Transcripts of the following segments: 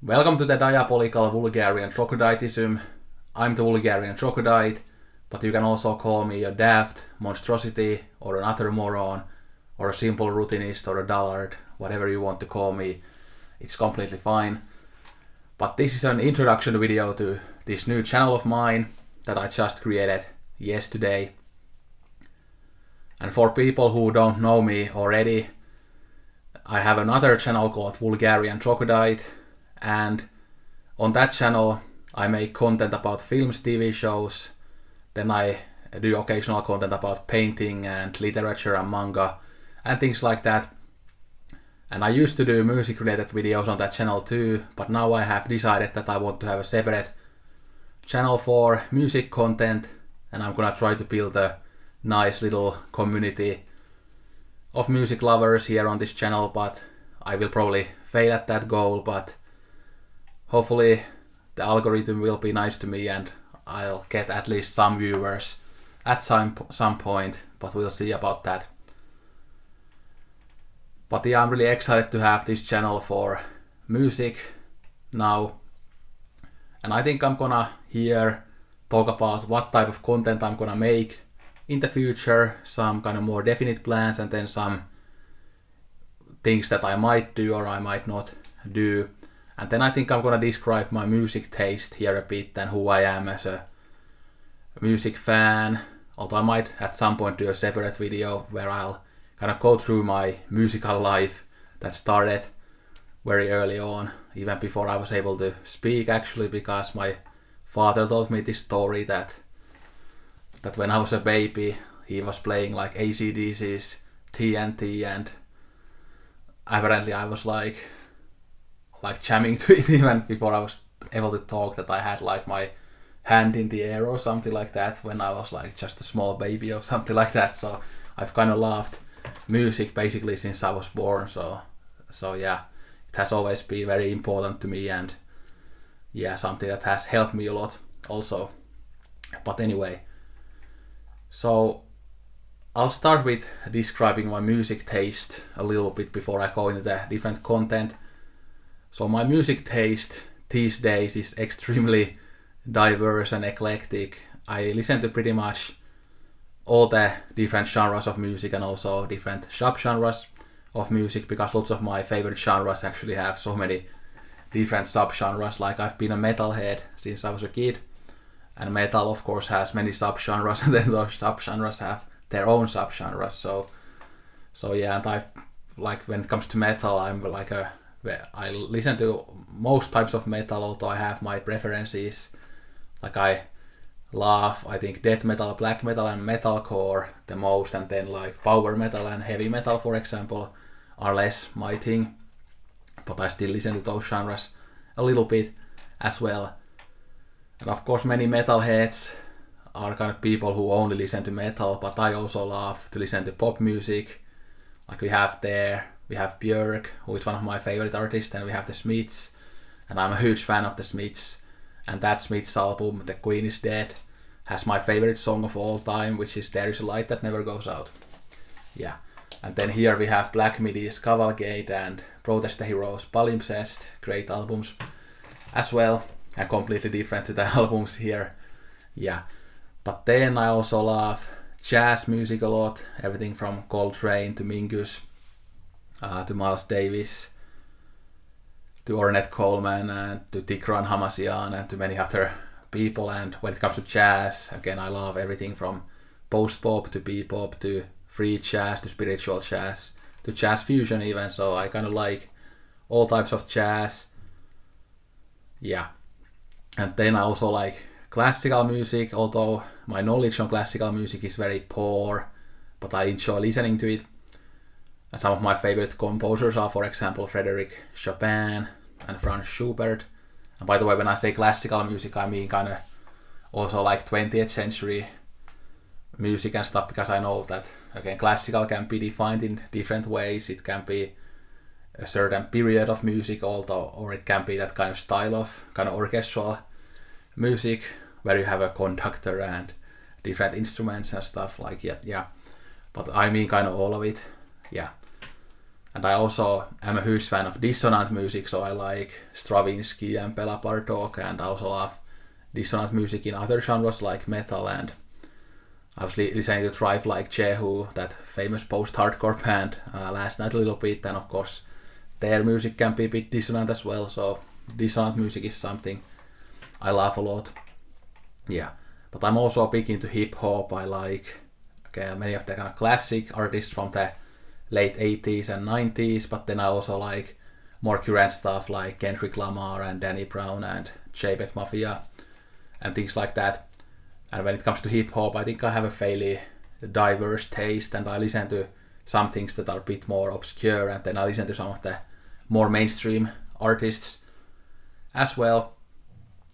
Welcome to the Diabolical Vulgarian Troglodytism. I'm the Vulgarian Troglodyte, but you can also call me a daft monstrosity or an utter moron or a simple routinist or a dullard, whatever you want to call me. It's completely fine. But this is an introduction video to this new channel of mine that I just created yesterday. And for people who don't know me already, I have another channel called Vulgarian Troglodyte, and on that channel I make content about films, TV shows, then I do occasional content about painting and literature and manga and things like that. And I used to do music related videos on that channel too, but now I have decided that I want to have a separate channel for music content, and I'm gonna try to build a nice little community of music lovers here on this channel, but I will probably fail at that goal, but hopefully the algorithm will be nice to me and I'll get at least some viewers at some point, but we'll see about that. But yeah, I'm really excited to have this channel for music now, and I think I'm gonna here talk about what type of content I'm gonna make in the future, some kind of more definite plans, and then some things that I might do or I might not do. And then I think I'm gonna describe my music taste here a bit and who I am as a music fan, although I might at some point do a separate video where I'll kind of go through my musical life that started very early on, even before I was able to speak actually, because my father told me this story that when I was a baby he was playing like AC/DC's TNT, and apparently I was like jamming to it even before I was able to talk, that I had like my hand in the air or something like that when I was like just a small baby or something like that. So I've kind of loved music basically since I was born, so yeah, it has always been very important to me, and yeah, something that has helped me a lot also. But anyway, so I'll start with describing my music taste a little bit before I go into the different content. So my music taste these days is extremely diverse and eclectic. I listen to pretty much all the different genres of music and also different subgenres of music, because lots of my favorite genres actually have so many different subgenres. Like I've been a metalhead since I was a kid, and metal of course has many subgenres, and then those subgenres have their own subgenres. So yeah, and I've like, when it comes to metal, I'm like I listen to most types of metal, although I have my preferences. Like I love, I think, death metal, black metal and metalcore the most, and then like power metal and heavy metal, for example, are less my thing, but I still listen to those genres a little bit as well. And of course many metalheads are kind of people who only listen to metal, but I also love to listen to pop music. Like we have Björk, who is one of my favorite artists, and we have the Smiths, and I'm a huge fan of the Smiths, and that Smiths album, The Queen is Dead, has my favorite song of all time, which is There Is a Light That Never Goes Out. Yeah, and then here we have Black Midi's Cavalcade and Protest the Heroes' Palimpsest, great albums as well, and completely different to the albums here. Yeah, but then I also love jazz music a lot, everything from Coltrane to Mingus, to Miles Davis, to Ornette Coleman, and to Tigran Hamasyan, and to many other people. And when it comes to jazz, again, I love everything from post-pop to bebop to free jazz to spiritual jazz to jazz fusion even, so I kind of like all types of jazz. Yeah, and then I also like classical music, although my knowledge on classical music is very poor, but I enjoy listening to it. And some of my favorite composers are, for example, Frédéric Chopin and Franz Schubert. And by the way, when I say classical music, I mean kind of also like 20th century music and stuff, because I know that, again, classical can be defined in different ways. It can be a certain period of music, or it can be that kind of style of kind of orchestral music where you have a conductor and different instruments and stuff like, yeah. But I mean kind of all of it, yeah. And I also am a huge fan of dissonant music, so I like Stravinsky and Bela Bartok, and I also love dissonant music in other genres like metal, and I was listening to Drive Like Jehu, that famous post-hardcore band, last night a little bit, and of course their music can be a bit dissonant as well, so dissonant music is something I love a lot. Yeah, but I'm also big into hip-hop. I like many of the kind of classic artists from the late 80s and 90s, but then I also like more current stuff like Kendrick Lamar and Danny Brown and JPEG Mafia and things like that. And when it comes to hip-hop, I think I have a fairly diverse taste, and I listen to some things that are a bit more obscure, and then I listen to some of the more mainstream artists as well.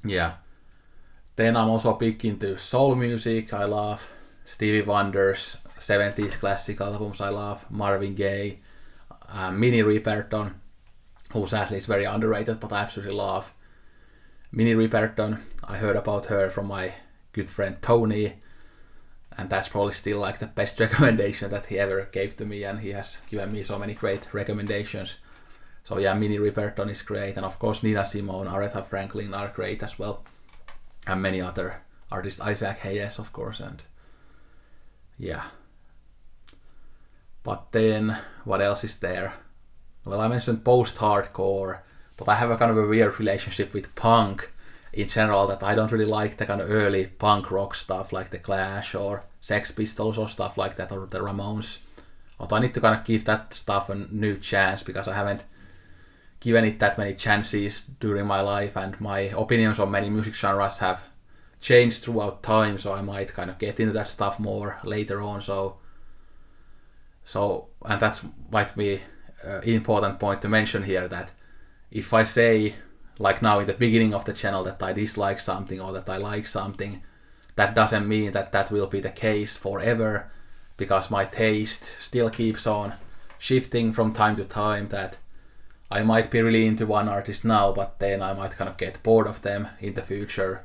Yeah. Then I'm also big into soul music. I love Stevie Wonder's 70s classic albums. I love Marvin Gaye, Minnie Riperton, who's actually very underrated, but I absolutely love Minnie Riperton. I heard about her from my good friend Tony, and that's probably still like the best recommendation that he ever gave to me, and he has given me so many great recommendations. So yeah, Minnie Riperton is great, and of course Nina Simone, Aretha Franklin are great as well, and many other artists, Isaac Hayes of course, and yeah. But then what else is there? Well, I mentioned post-hardcore, but I have a kind of a weird relationship with punk in general, that I don't really like the kind of early punk rock stuff like the Clash or Sex Pistols or stuff like that, or the Ramones. But I need to kind of give that stuff a new chance, because I haven't given it that many chances during my life, and my opinions on many music genres have changed throughout time, so I might kind of get into that stuff more later on. So and that might be an important point to mention here, that if I say, like now in the beginning of the channel, that I dislike something or that I like something, that doesn't mean that that will be the case forever, because my taste still keeps on shifting from time to time, that I might be really into one artist now, but then I might kind of get bored of them in the future,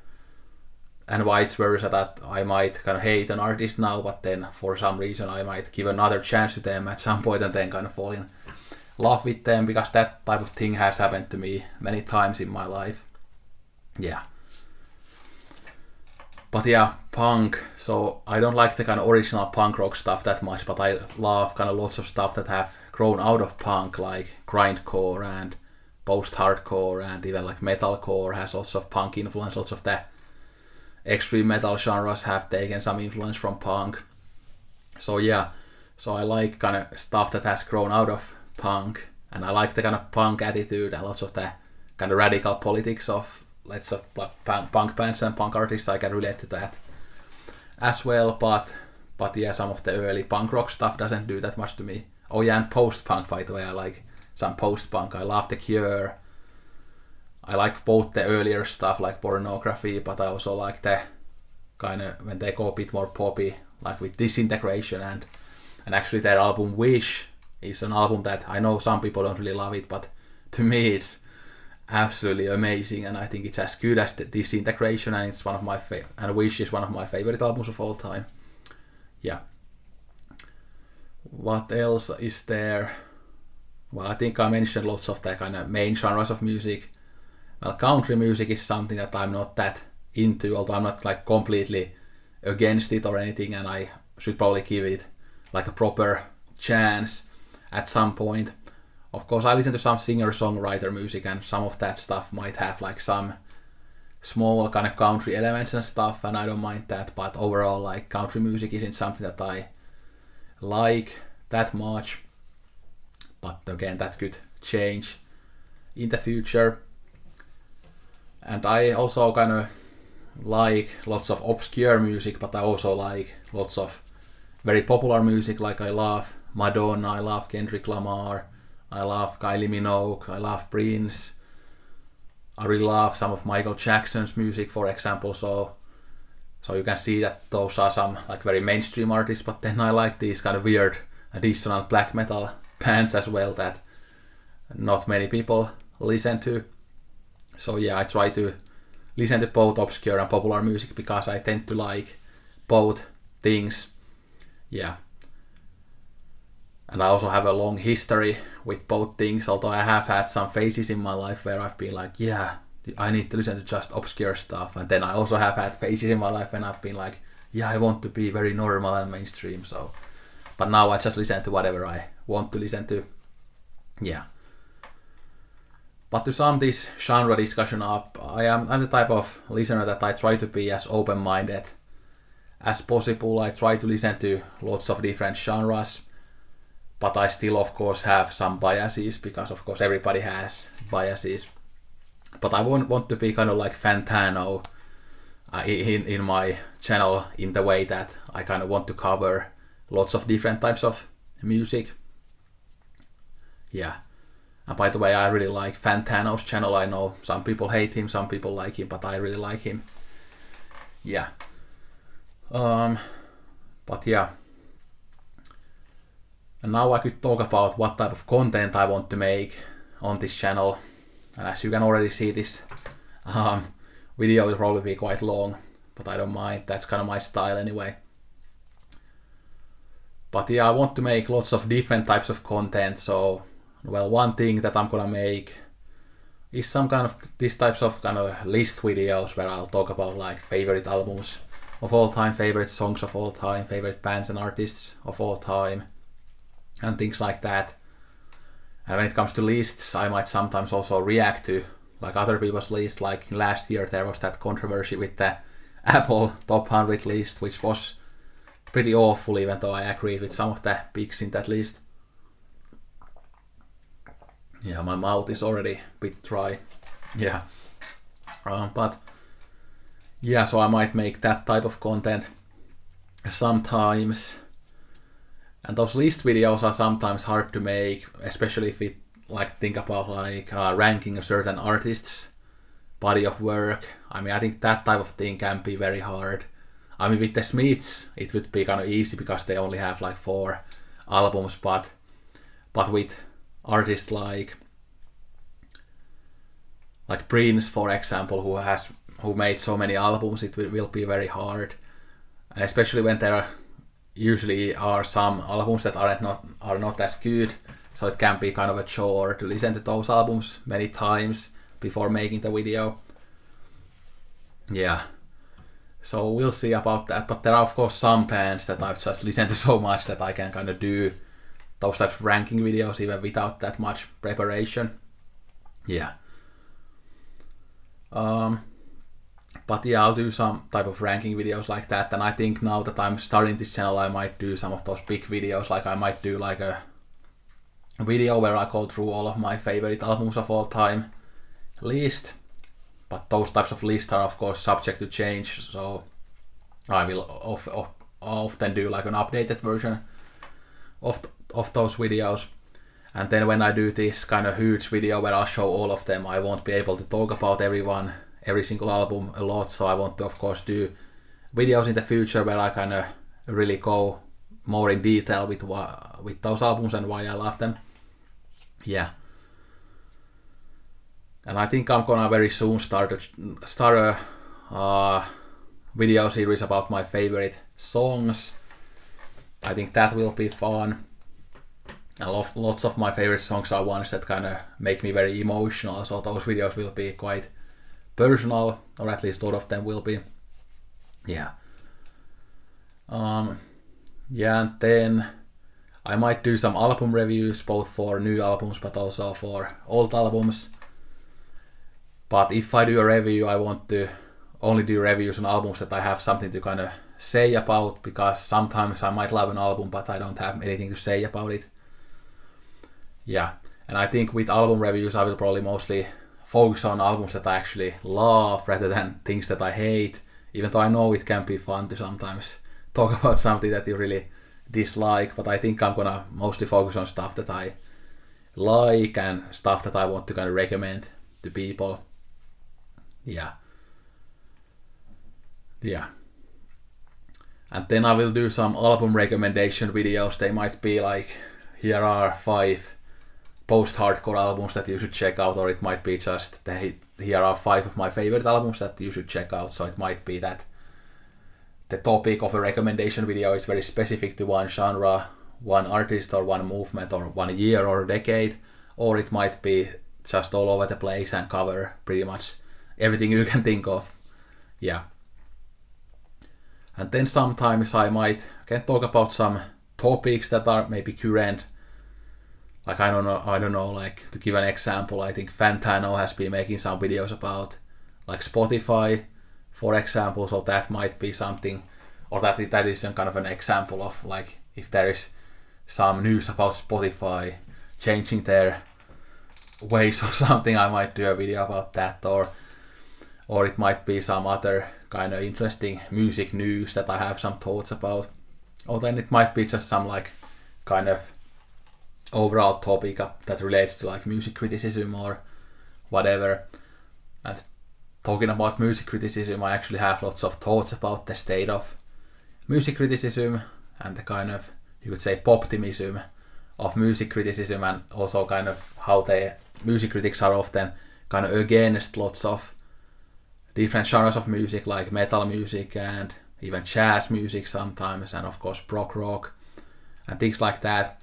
and vice versa, that I might kind of hate an artist now, but then for some reason I might give another chance to them at some point and then kind of fall in love with them, because that type of thing has happened to me many times in my life. Yeah. But yeah, punk. So I don't like the kind of original punk rock stuff that much, but I love kind of lots of stuff that have grown out of punk, like grindcore and post-hardcore, and even like metalcore has lots of punk influence. Lots of the extreme metal genres have taken some influence from punk. So yeah, so I like kind of stuff that has grown out of punk, and I like the kind of punk attitude and lots of the kind of radical politics of lots of punk bands and punk artists. I can relate to that as well, but yeah, some of the early punk rock stuff doesn't do that much to me. Oh yeah, and post-punk, by the way, I like some post-punk. I love The Cure. I like both the earlier stuff like Pornography, but I also like the kind of when they go a bit more poppy, like with Disintegration, and actually their album Wish is an album that I know some people don't really love it, but to me it's absolutely amazing, and I think it's as good as the Disintegration, and it's one of my and Wish is one of my favorite albums of all time. Yeah. What else is there? Well, I think I mentioned lots of the kind of main genres of music. Well, country music is something that I'm not that into, although I'm not like completely against it or anything, and I should probably give it like a proper chance at some point. Of course, I listen to some singer-songwriter music, and some of that stuff might have like some small kind of country elements and stuff, and I don't mind that, but overall, like, country music isn't something that I like that much. But again, that could change in the future. And I also kind of like lots of obscure music, but I also like lots of very popular music. Like I love Madonna, I love Kendrick Lamar, I love Kylie Minogue, I love Prince. I really love some of Michael Jackson's music, for example. So you can see that those are some like very mainstream artists, but then I like these kind of weird additional black metal bands as well that not many people listen to. So yeah, I try to listen to both obscure and popular music because I tend to like both things. Yeah. And I also have a long history with both things, although I have had some phases in my life where I've been like, yeah, I need to listen to just obscure stuff. And then I also have had phases in my life when I've been like, yeah, I want to be very normal and mainstream. So, but now I just listen to whatever I want to listen to. Yeah. But to sum this genre discussion up, I'm the type of listener that I try to be as open-minded as possible. I try to listen to lots of different genres, but I still, of course, have some biases because, of course, everybody has biases. But I want to be kind of like Fantano in my channel in the way that I kind of want to cover lots of different types of music. Yeah. And by the way, I really like Fantano's channel. I know some people hate him, some people like him, but I really like him. Yeah. But yeah. And now I could talk about what type of content I want to make on this channel. And as you can already see, this video will probably be quite long, but I don't mind. That's kind of my style anyway. But yeah, I want to make lots of different types of content. So, well, one thing that I'm gonna make is some kind of these types of kind of list videos where I'll talk about like favorite albums of all time, favorite songs of all time, favorite bands and artists of all time, and things like that. And when it comes to lists, I might sometimes also react to like other people's lists. Like last year there was that controversy with the Apple Top 100 list, which was pretty awful, even though I agreed with some of the picks in that list. Yeah, my mouth is already a bit dry. Yeah. But yeah, so I might make that type of content sometimes. And those list videos are sometimes hard to make, especially if we like think about like ranking a certain artist's body of work. I mean, I think that type of thing can be very hard. I mean, with the Smiths, it would be kind of easy because they only have like 4 albums, but with artists like Prince, for example, who made so many albums, it will be very hard, and especially when there usually are some albums that are not as good, so it can be kind of a chore to listen to those albums many times before making the video. Yeah, so we'll see about that, but there are of course some bands that I've just listened to so much that I can kind of do those types of ranking videos even without that much preparation. Yeah. But yeah, I'll do some type of ranking videos like that, and I think now that I'm starting this channel, I might do some of those big videos. Like I might do like a video where I go through all of my favorite albums of all time list, but those types of lists are of course subject to change, so I will often do like an updated version of those videos. And then when I do this kind of huge video where I'll show all of them, I won't be able to talk about every single album a lot, so I want to of course do videos in the future where I kind of really go more in detail with those albums and why I love them. Yeah. And I think I'm gonna very soon start a video series about my favorite songs. I think that will be fun. And lots of my favorite songs are ones that kind of make me very emotional, so those videos will be quite personal, or at least a lot of them will be. Yeah. Yeah, and then I might do some album reviews, both for new albums but also for old albums. But if I do a review, I want to only do reviews on albums that I have something to kind of say about, because sometimes I might love an album but I don't have anything to say about it. Yeah, and I think with album reviews I will probably mostly focus on albums that I actually love rather than things that I hate, even though I know it can be fun to sometimes talk about something that you really dislike, but I think I'm gonna mostly focus on stuff that I like and stuff that I want to kind of recommend to people. Yeah. And then I will do some album recommendation videos. They might be like, here are 5 post-hardcore albums that you should check out, or it might be just here are 5 of my favorite albums that you should check out. So it might be that the topic of a recommendation video is very specific to one genre, one artist or one movement or 1 year or decade, or it might be just all over the place and cover pretty much everything you can think of. Yeah. And then sometimes I might talk about some topics that are maybe current. Like I don't know, like to give an example, I think Fantano has been making some videos about like Spotify, for example, so that might be something, or that is some kind of an example of like if there is some news about Spotify changing their ways or something, I might do a video about that, or it might be some other kind of interesting music news that I have some thoughts about, or then it might be just some like kind of overall topic that relates to like music criticism or whatever. And talking about music criticism, I actually have lots of thoughts about the state of music criticism and the kind of, you could say, poptimism of music criticism, and also kind of how the music critics are often kind of against lots of different genres of music, like metal music and even jazz music sometimes, and of course prog rock and things like that.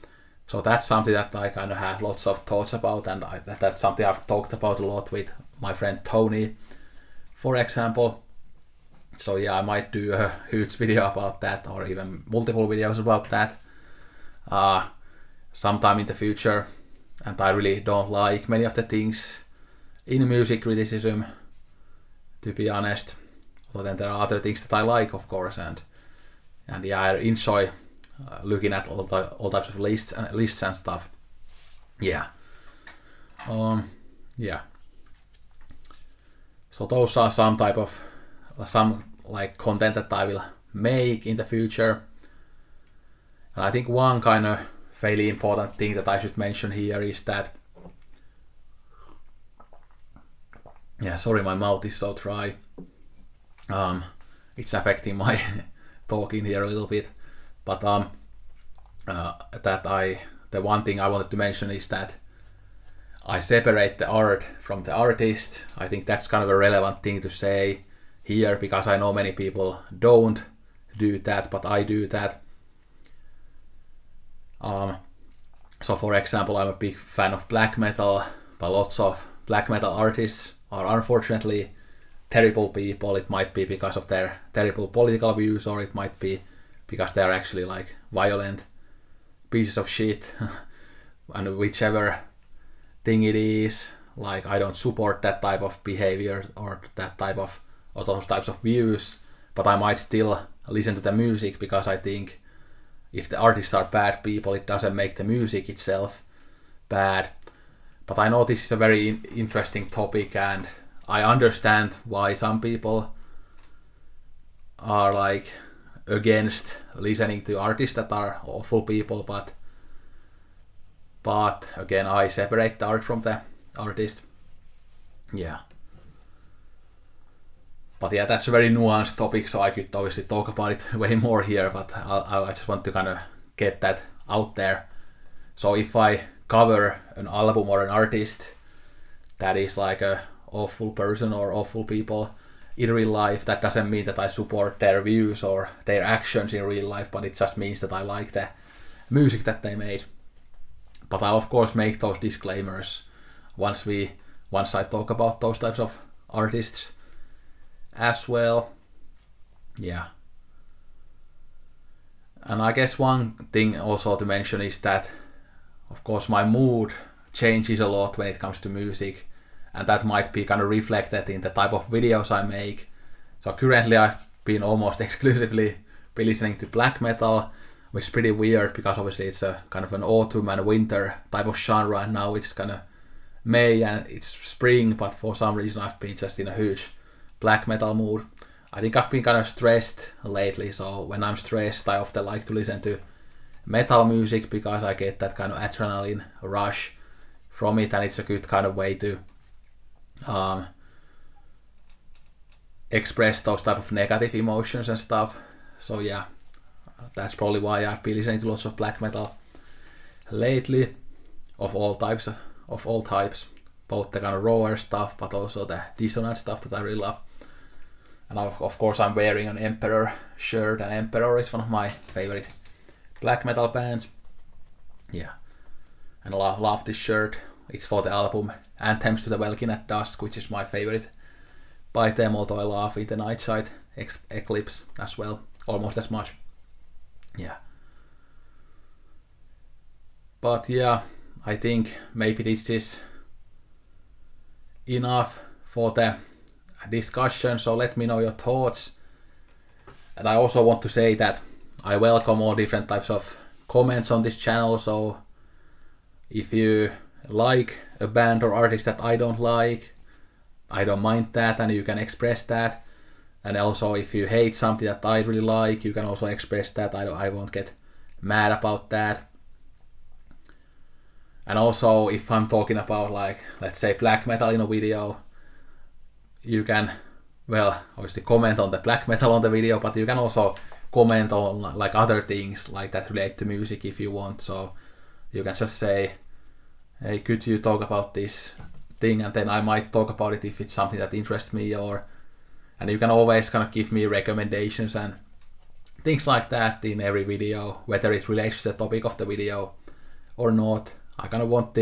So that's something that I kind of have lots of thoughts about, and that's something I've talked about a lot with my friend Tony, for example. So yeah, I might do a huge video about that, or even multiple videos about that sometime in the future. And I really don't like many of the things in music criticism, to be honest. Although then there are other things that I like, of course, and yeah, I enjoy looking at all types of lists and stuff. Yeah. Yeah. So those are some like content that I will make in the future. And I think one kind of fairly important thing that I should mention here is that, yeah, sorry, my mouth is so dry. It's affecting my talking here a little bit. But the one thing I wanted to mention is that I separate the art from the artist. I think that's kind of a relevant thing to say here, because I know many people don't do that, but I do that. So for example, I'm a big fan of black metal, but lots of black metal artists are unfortunately terrible people. It might be because of their terrible political views, or it might be because they're actually like violent pieces of shit. And whichever thing it is, like I don't support that type of behavior or those types of views, but I might still listen to the music, because I think if the artists are bad people, it doesn't make the music itself bad. But I know this is a very interesting topic, and I understand why some people are like against listening to artists that are awful people, but again, I separate the art from the artist. Yeah. But yeah, that's a very nuanced topic, so I could obviously talk about it way more here, but I just want to kind of get that out there. So if I cover an album or an artist that is like a awful person or awful people in real life, that doesn't mean that I support their views or their actions in real life, but it just means that I like the music that they made. But I'll of course make those disclaimers once I talk about those types of artists as well. Yeah. And I guess one thing also to mention is that, of course, my mood changes a lot when it comes to music, and that might be kind of reflected in the type of videos I make. So currently I've been almost exclusively listening to black metal, which is pretty weird, because obviously it's a kind of an autumn and winter type of genre, and now it's kind of May and it's spring, but for some reason I've been just in a huge black metal mood. I think I've been kind of stressed lately, so when I'm stressed I often like to listen to metal music, because I get that kind of adrenaline rush from it, and it's a good kind of way to express those type of negative emotions and stuff. So yeah, that's probably why I've been listening to lots of black metal lately, of all types, both the kind of rawer stuff, but also the dissonant stuff that I really love. And of course I'm wearing an Emperor shirt, and Emperor is one of my favorite black metal bands. Yeah. And I love this shirt. It's for the album Anthems to the Welkin at Dusk, which is my favorite by them, although I love In the Nightside Eclipse as well, almost as much. Yeah. But yeah, I think maybe this is enough for the discussion, so let me know your thoughts. And I also want to say that I welcome all different types of comments on this channel, so if you like a band or artist that I don't like, I don't mind that, and you can express that. And also if you hate something that I really like, you can also express that. I won't get mad about that. And also if I'm talking about, like, let's say black metal in a video, you can, well, obviously comment on the black metal on the video, but you can also comment on like other things like that relate to music if you want. So you can just say, hey, could you talk about this thing, and then I might talk about it if it's something that interests me, and you can always kind of give me recommendations and things like that in every video, whether it relates to the topic of the video or not. I kind of want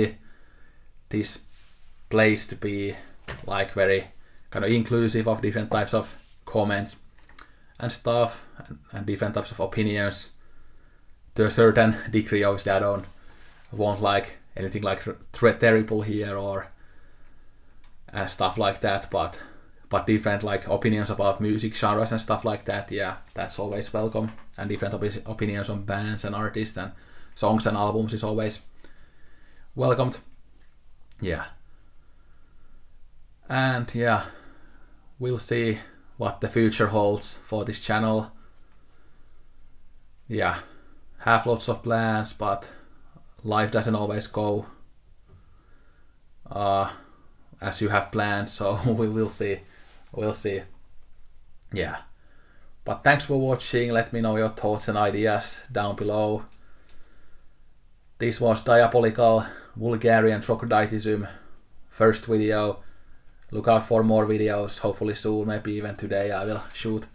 this place to be like very kind of inclusive of different types of comments and stuff, and different types of opinions to a certain degree. Obviously I don't want like anything like terrible here or stuff like that, but different like opinions about music genres and stuff like that, yeah, that's always welcome. And different opinions on bands and artists and songs and albums is always welcomed. Yeah. And yeah, we'll see what the future holds for this channel. Yeah, have lots of plans, but life doesn't always go as you have planned, so we'll see. Yeah, but thanks for watching. Let me know your thoughts and ideas down below. This was Diabolical Vulgarian Troglodytism first video. Look out for more videos, hopefully soon, maybe even today I will shoot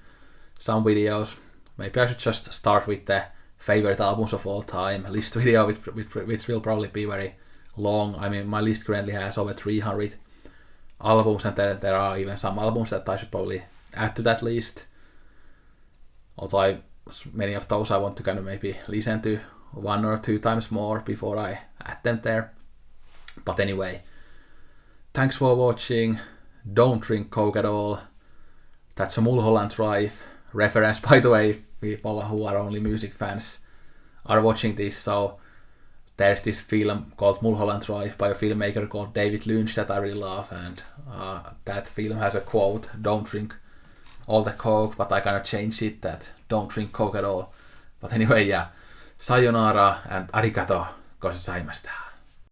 some videos. Maybe I should just start with the favorite albums of all time list video, which will probably be very long. I mean, my list currently has over 300 albums, and there are even some albums that I should probably add to that list. Although many of those I want to kind of maybe listen to 1 or 2 times more before I add them there. But anyway, thanks for watching. Don't drink Coke at all. That's a Mulholland Drive reference, by the way, if people who are only music fans are watching this. So there's this film called Mulholland Drive by a filmmaker called David Lynch that I really love, and that film has a quote, don't drink all the Coke, but I kind of changed it that don't drink Coke at all. But anyway, yeah, sayonara and arigato gozaimashita.